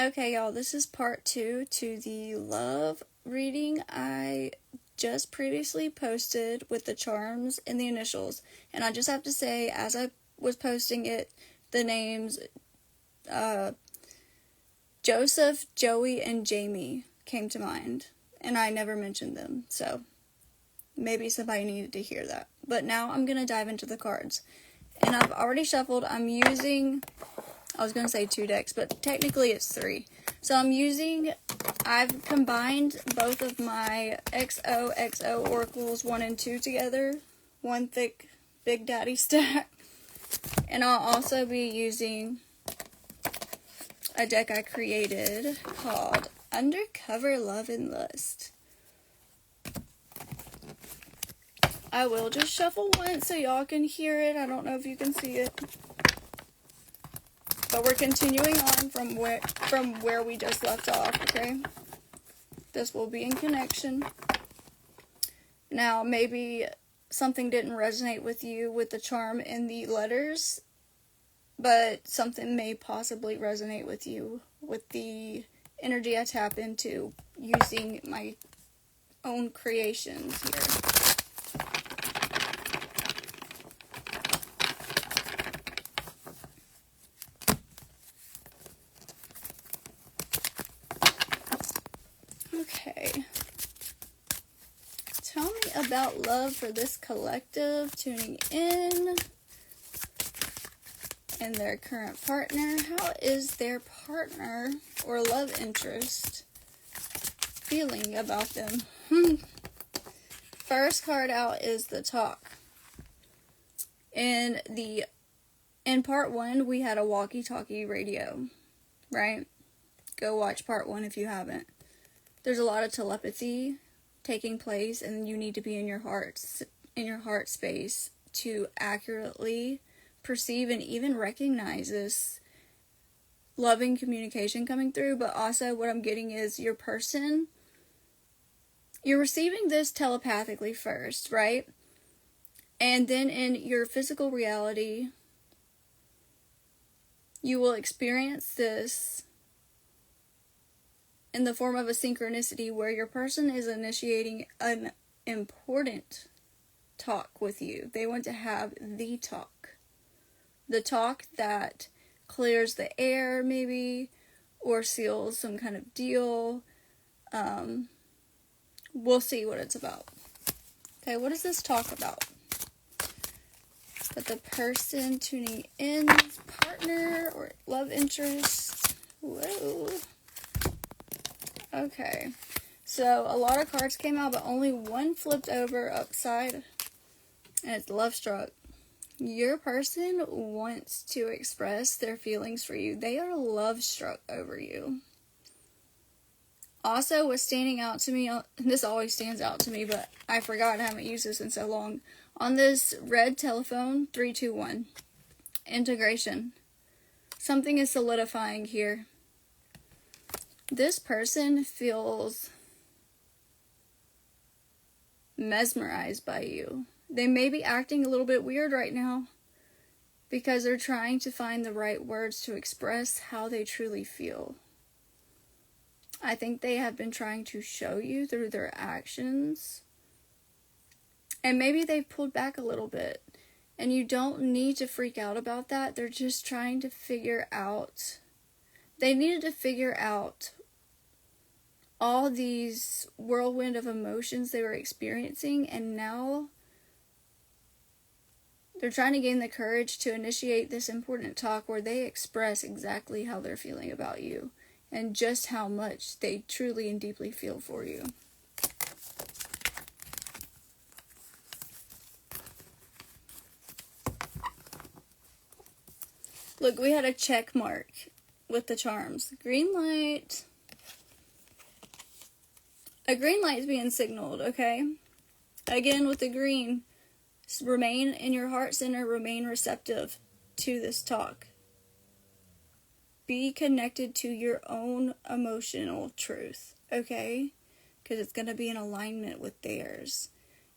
Okay, y'all, this is part 2 to the love reading I just previously posted with the charms and the initials. And I just have to say, as I was posting it, the names Joseph, Joey, and Jamie came to mind. And I never mentioned them, so maybe somebody needed to hear that. But now I'm going to dive into the cards. And I've already shuffled. I'm using, I was going to say 2 decks, but technically it's 3. So I've combined both of my XOXO oracles 1 and 2 together. One thick Big Daddy stack. And I'll also be using a deck I created called Undercover Love and Lust. I will just shuffle once so y'all can hear it. I don't know if you can see it. But we're continuing on from where we just left off, okay? This will be in connection. Now, maybe something didn't resonate with you with the charm in the letters, but something may possibly resonate with you with the energy I tap into using my own creations here. Okay. Tell me about love for this collective tuning in and their current partner. How is their partner or love interest feeling about them? First card out is the talk. In part 1, we had a walkie-talkie radio, right? Go watch part 1 if you haven't. There's a lot of telepathy taking place, and you need to be in your heart space to accurately perceive and even recognize this loving communication coming through. But also what I'm getting is you're receiving this telepathically first, right? And then in your physical reality, you will experience this in the form of a synchronicity where your person is initiating an important talk with you. They want to have the talk. The talk that clears the air, maybe, or seals some kind of deal. We'll see what it's about. Okay, what is this talk about? But the person tuning in, partner or love interest. Whoa. Okay, so a lot of cards came out, but only one flipped over upside, and it's love struck. Your person wants to express their feelings for you. They are love struck over you. Also, what's standing out to me, this always stands out to me, but I forgot, I haven't used this in so long. On this red telephone, 321, integration. Something is solidifying here. This person feels mesmerized by you. They may be acting a little bit weird right now because they're trying to find the right words to express how they truly feel. I think they have been trying to show you through their actions. And maybe they've pulled back a little bit. And you don't need to freak out about that. They're just trying to figure out. They needed to figure out all these whirlwind of emotions they were experiencing, and now they're trying to gain the courage to initiate this important talk where they express exactly how they're feeling about you and just how much they truly and deeply feel for you. Look, we had a check mark with the charms. Green light. A green light is being signaled, okay? Again, with the green, remain in your heart center, remain receptive to this talk. Be connected to your own emotional truth, okay? Because it's going to be in alignment with theirs.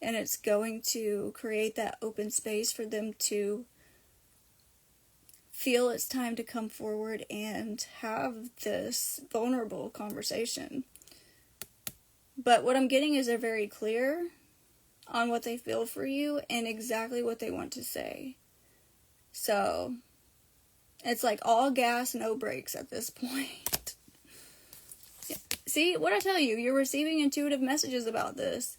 And it's going to create that open space for them to feel it's time to come forward and have this vulnerable conversation. But what I'm getting is they're very clear on what they feel for you and exactly what they want to say. So it's like all gas, no brakes at this point. See, what I tell you, you're receiving intuitive messages about this.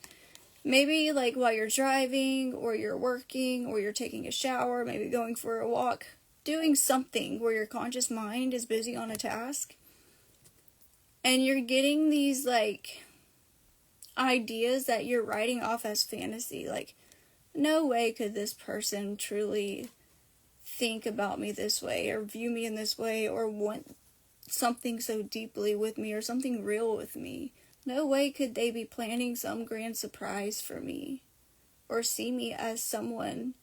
Maybe like while you're driving, or you're working, or you're taking a shower, maybe going for a walk, doing something where your conscious mind is busy on a task. And you're getting these like ideas that you're writing off as fantasy. Like, no way could this person truly think about me this way, or view me in this way, or want something so deeply with me, or something real with me. No way could they be planning some grand surprise for me, or see me as someone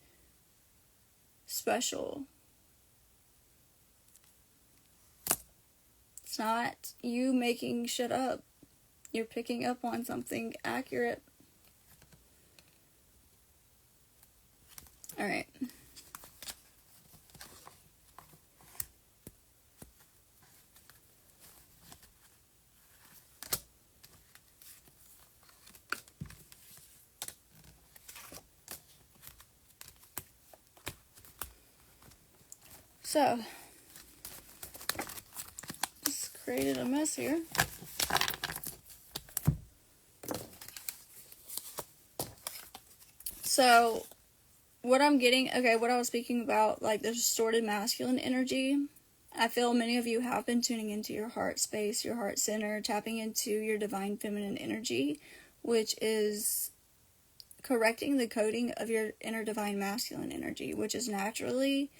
special. It's not you making shit up. You're picking up on something accurate. Alright. So, just created a mess here. So, what I'm getting, what I was speaking about, like the distorted masculine energy, I feel many of you have been tuning into your heart space, your heart center, tapping into your divine feminine energy, which is correcting the coding of your inner divine masculine energy, which is naturally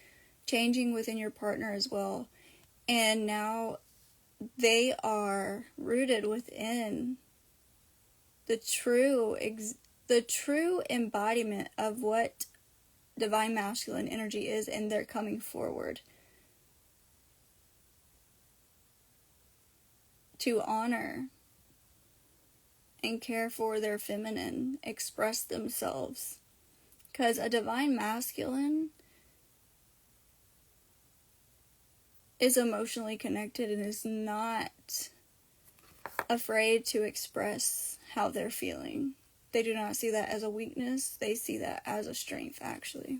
changing within your partner as well. And now they are rooted within the true embodiment of what divine masculine energy is, and they're coming forward to honor and care for their feminine, express themselves. Because a divine masculine is emotionally connected and is not afraid to express how they're feeling. They do not see that as a weakness. They see that as a strength, actually.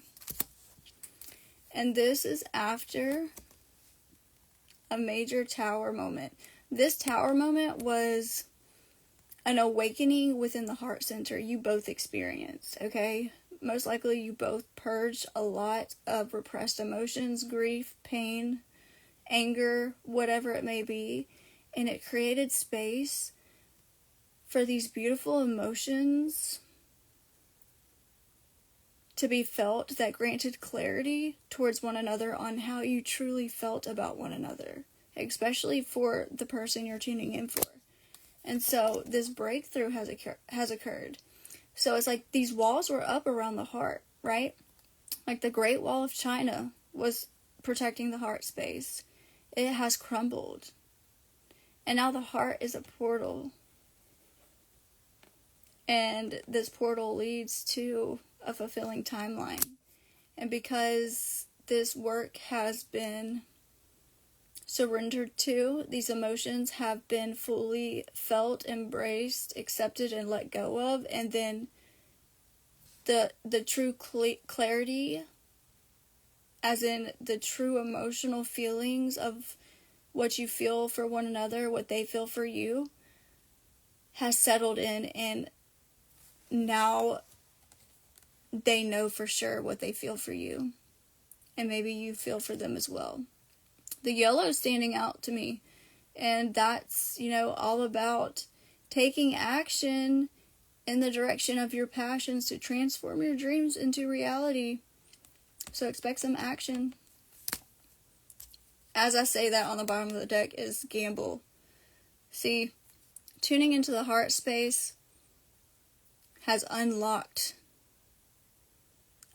And this is after a major tower moment. This tower moment was an awakening within the heart center you both experienced, okay? Most likely you both purged a lot of repressed emotions, grief, pain, anger, whatever it may be, and it created space for these beautiful emotions to be felt that granted clarity towards one another on how you truly felt about one another, especially for the person you're tuning in for. And so this breakthrough has occurred. So it's like these walls were up around the heart, right? Like the Great Wall of China was protecting the heart space. It has crumbled. And now the heart is a portal. And this portal leads to a fulfilling timeline. And because this work has been surrendered to, these emotions have been fully felt, embraced, accepted, and let go of, and then the true clarity, as in the true emotional feelings of what you feel for one another, what they feel for you, has settled in, and now they know for sure what they feel for you. And maybe you feel for them as well. The yellow is standing out to me. And that's, all about taking action in the direction of your passions to transform your dreams into reality. So expect some action. As I say that, on the bottom of the deck is gamble. See, tuning into the heart space has unlocked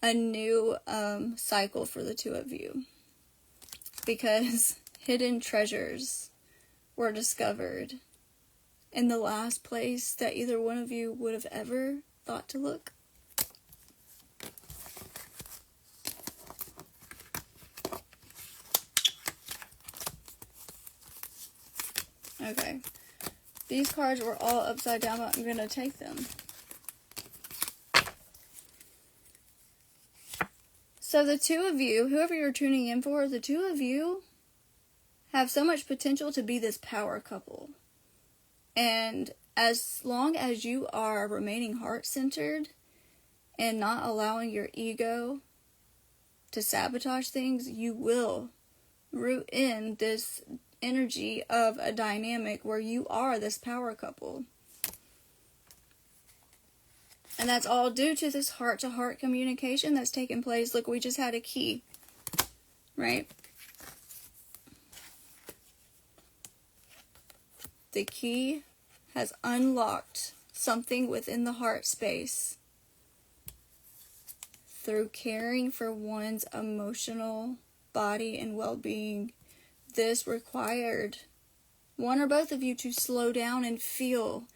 a new cycle for the two of you, because hidden treasures were discovered in the last place that either one of you would have ever thought to look. Okay. These cards were all upside down, but I'm going to take them. So the two of you, whoever you're tuning in for, the two of you have so much potential to be this power couple. And as long as you are remaining heart-centered and not allowing your ego to sabotage things, you will root in this energy of a dynamic where you are this power couple. And that's all due to this heart-to-heart communication that's taking place. Look, we just had a key, right? The key has unlocked something within the heart space through caring for one's emotional body and well-being. This required one or both of you to slow down and feel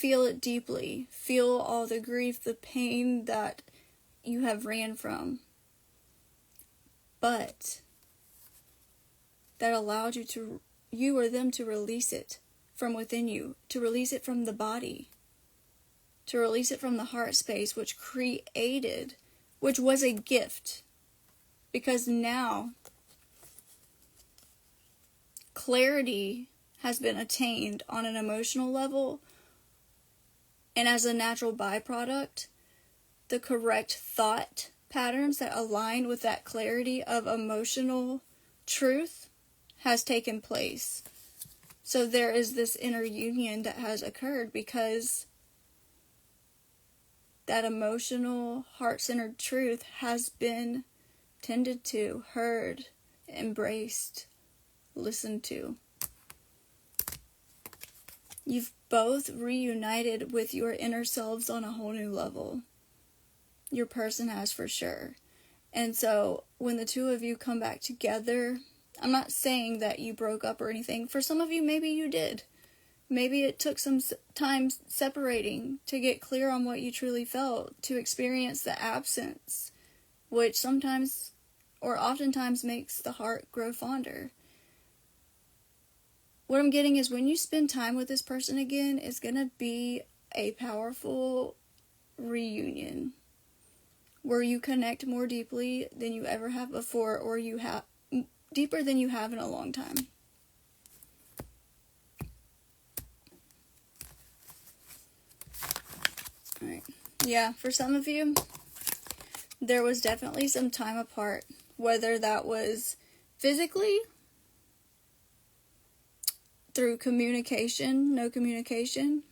it deeply. Feel all the grief, the pain that you have ran from. But that allowed you or them to release it from within you, to release it from the body, to release it from the heart space, which was a gift. Because now clarity has been attained on an emotional level, and as a natural byproduct, the correct thought patterns that align with that clarity of emotional truth has taken place. So there is this inner union that has occurred because that emotional, heart-centered truth has been tended to, heard, embraced, listened to. You've both reunited with your inner selves on a whole new level. Your person has for sure. And so when the two of you come back together, I'm not saying that you broke up or anything. For some of you, maybe you did. Maybe it took some time separating to get clear on what you truly felt, to experience the absence, which sometimes or oftentimes makes the heart grow fonder. What I'm getting is when you spend time with this person again, it's going to be a powerful reunion where you connect more deeply than you ever have before, or you have deeper than you have in a long time. Alright. Yeah, for some of you, there was definitely some time apart, whether that was physically, through communication, no communication,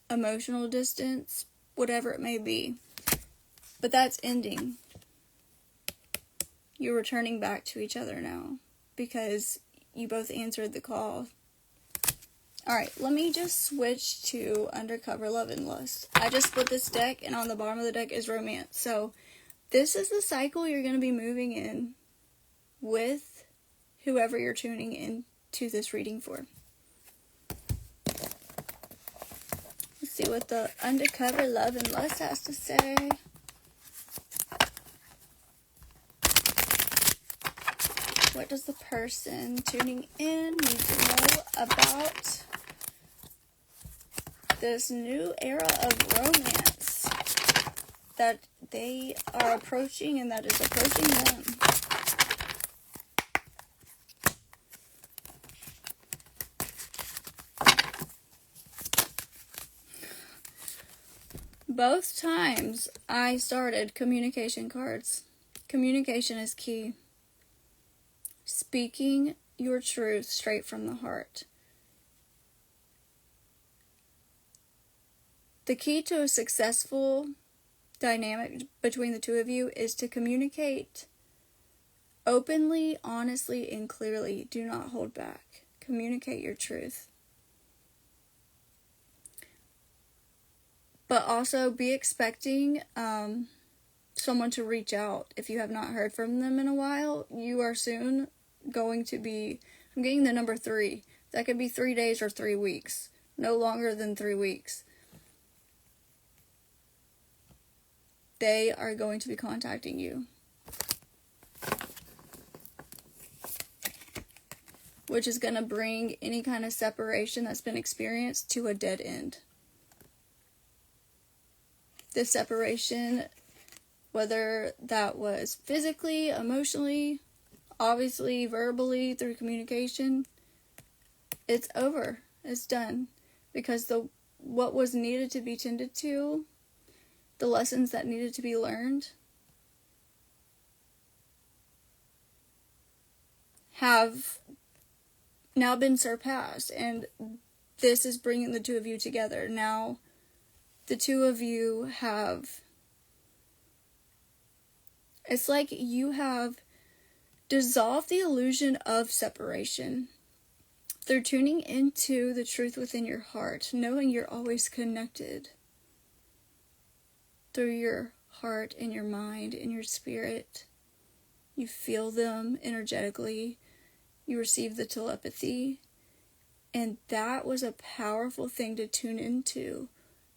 emotional distance, whatever it may be. But that's ending. You're returning back to each other now because you both answered the call. Alright, let me just switch to Undercover Love and Lust. I just split this deck, and on the bottom of the deck is Romance. So this is the cycle you're going to be moving in with whoever you're tuning in to this reading for. Let's see what the Undercover Love and Lust has to say. What does the person tuning in need to know about this new era of romance that they are approaching and that is approaching them? Both times I started communication cards. Communication is key. Speaking your truth straight from the heart. The key to a successful dynamic between the two of you is to communicate openly, honestly, and clearly. Do not hold back. Communicate your truth. But also be expecting someone to reach out. If you have not heard from them in a while, you are soon going to be, I'm getting the number 3. That could be 3 days or 3 weeks. No longer than 3 weeks. They are going to be contacting you. which is going to bring any kind of separation that's been experienced to a dead end. This separation, whether that was physically, emotionally, obviously verbally through communication, it's over. It's done. Because what was needed to be tended to, the lessons that needed to be learned, have now been surpassed, and this is bringing the two of you together. Now, the two of you have, it's like you have dissolved the illusion of separation through tuning into the truth within your heart, knowing you're always connected through your heart and your mind and your spirit. You feel them energetically. You receive the telepathy. And that was a powerful thing to tune into,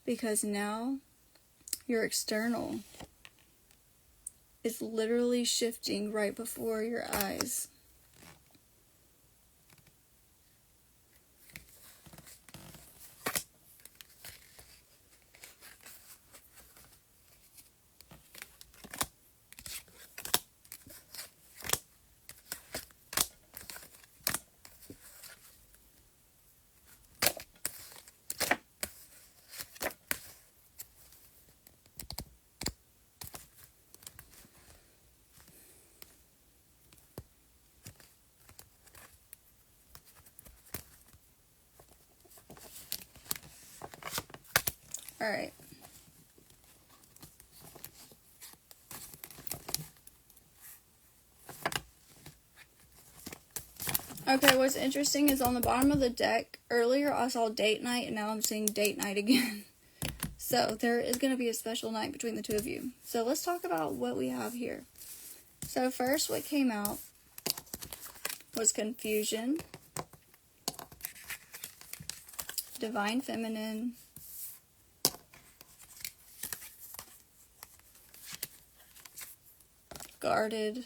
because now your external is literally shifting right before your eyes. Alright. Okay, what's interesting is on the bottom of the deck, earlier I saw date night, and now I'm seeing date night again. So, there is going to be a special night between the two of you. So, let's talk about what we have here. So, first, what came out was confusion, divine feminine, guarded.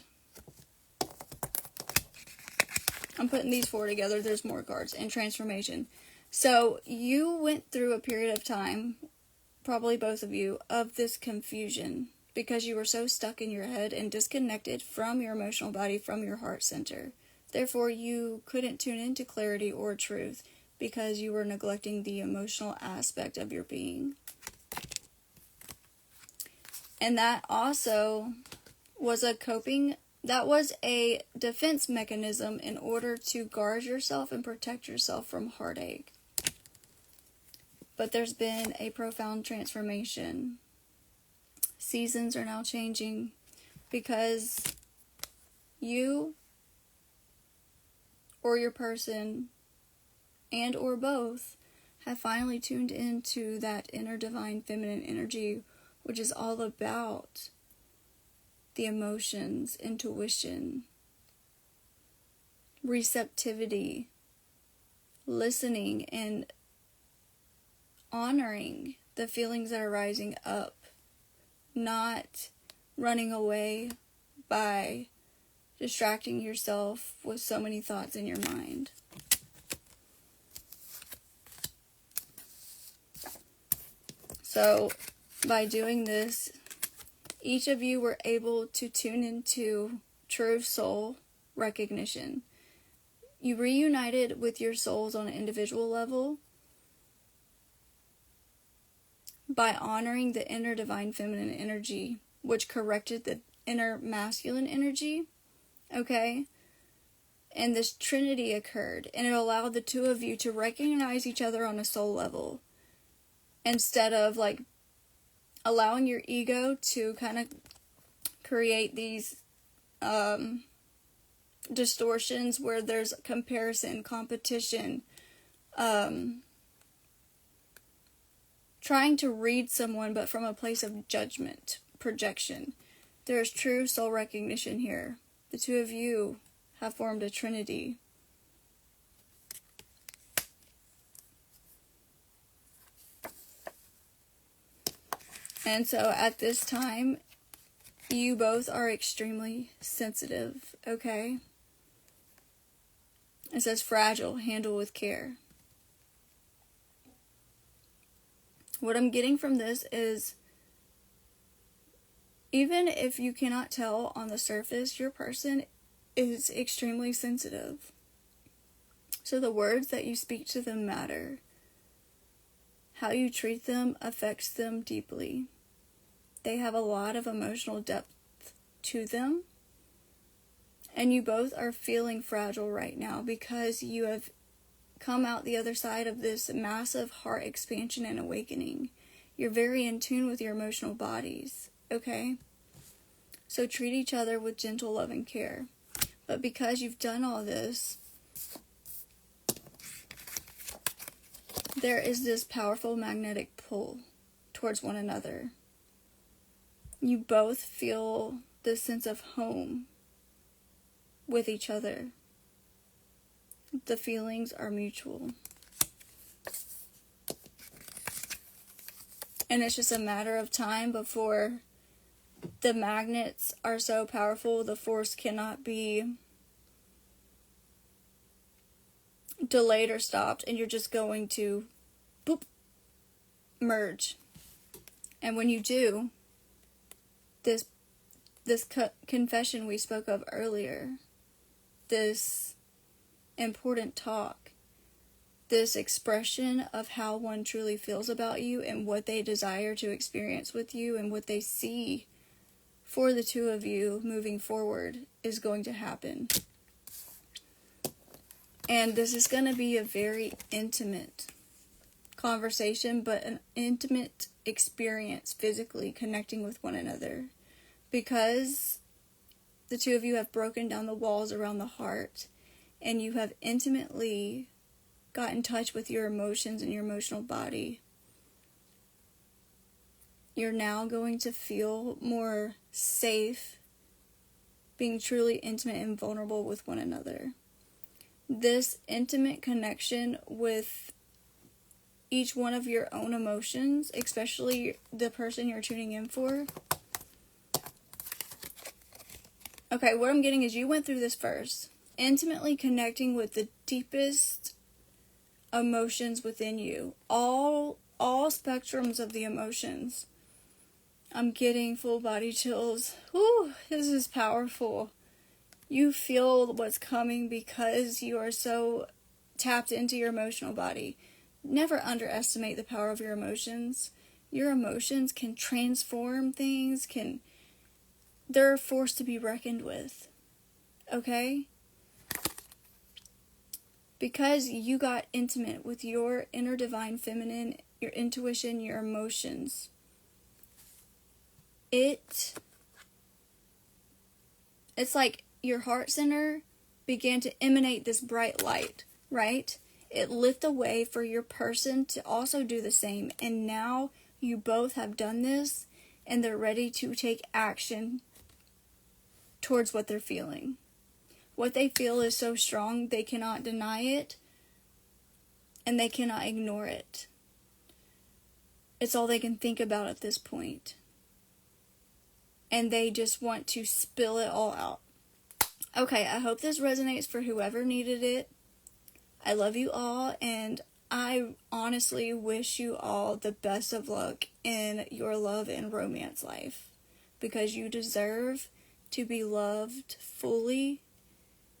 I'm putting these four together. There's more cards. And transformation. So, you went through a period of time, probably both of you, of this confusion because you were so stuck in your head and disconnected from your emotional body, from your heart center. Therefore, you couldn't tune into clarity or truth because you were neglecting the emotional aspect of your being. And that also was a defense mechanism in order to guard yourself and protect yourself from heartache. But there's been a profound transformation. Seasons are now changing because you or your person and or both have finally tuned into that inner divine feminine energy, which is all about the emotions, intuition, receptivity, listening, and honoring the feelings that are rising up, not running away by distracting yourself with so many thoughts in your mind. So, by doing this, each of you were able to tune into true soul recognition. You reunited with your souls on an individual level by honoring the inner divine feminine energy, which corrected the inner masculine energy, okay? And this trinity occurred, and it allowed the two of you to recognize each other on a soul level, instead of, like, allowing your ego to kind of create these distortions where there's comparison, competition, trying to read someone but from a place of judgment, projection. There's true soul recognition here. The two of you have formed a trinity. And so at this time, you both are extremely sensitive, okay? It says fragile, handle with care. What I'm getting from this is, even if you cannot tell on the surface, your person is extremely sensitive. So the words that you speak to them matter. How you treat them affects them deeply. They have a lot of emotional depth to them. And you both are feeling fragile right now because you have come out the other side of this massive heart expansion and awakening. You're very in tune with your emotional bodies, okay? So treat each other with gentle love and care. But because you've done all this, there is this powerful magnetic pull towards one another. You both feel this sense of home with each other. The feelings are mutual. And it's just a matter of time before the magnets are so powerful, the force cannot be delayed or stopped, and you're just going to boop, merge. And when you do, this confession we spoke of earlier, this important talk, this expression of how one truly feels about you and what they desire to experience with you and what they see for the two of you moving forward is going to happen. And this is going to be a very intimate conversation, but an intimate experience physically connecting with one another. Because the two of you have broken down the walls around the heart and you have intimately got in touch with your emotions and your emotional body, you're now going to feel more safe being truly intimate and vulnerable with one another. This intimate connection with each one of your own emotions, especially the person you're tuning in for. Okay, what I'm getting is you went through this first. Intimately connecting with the deepest emotions within you. All spectrums of the emotions. I'm getting full body chills. Whew, this is powerful. You feel what's coming because you are so tapped into your emotional body. Never underestimate the power of your emotions. Your emotions can transform things, they're a force to be reckoned with. Okay? Because you got intimate with your inner divine feminine, your intuition, your emotions, it's like your heart center began to emanate this bright light, right? It lit the way for your person to also do the same. And now you both have done this and they're ready to take action towards what they're feeling. What they feel is so strong they cannot deny it and they cannot ignore it. It's all they can think about at this point. And they just want to spill it all out. Okay, I hope this resonates for whoever needed it. I love you all, and I honestly wish you all the best of luck in your love and romance life. Because you deserve to be loved fully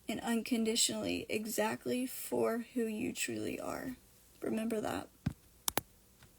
and unconditionally, exactly for who you truly are. Remember that.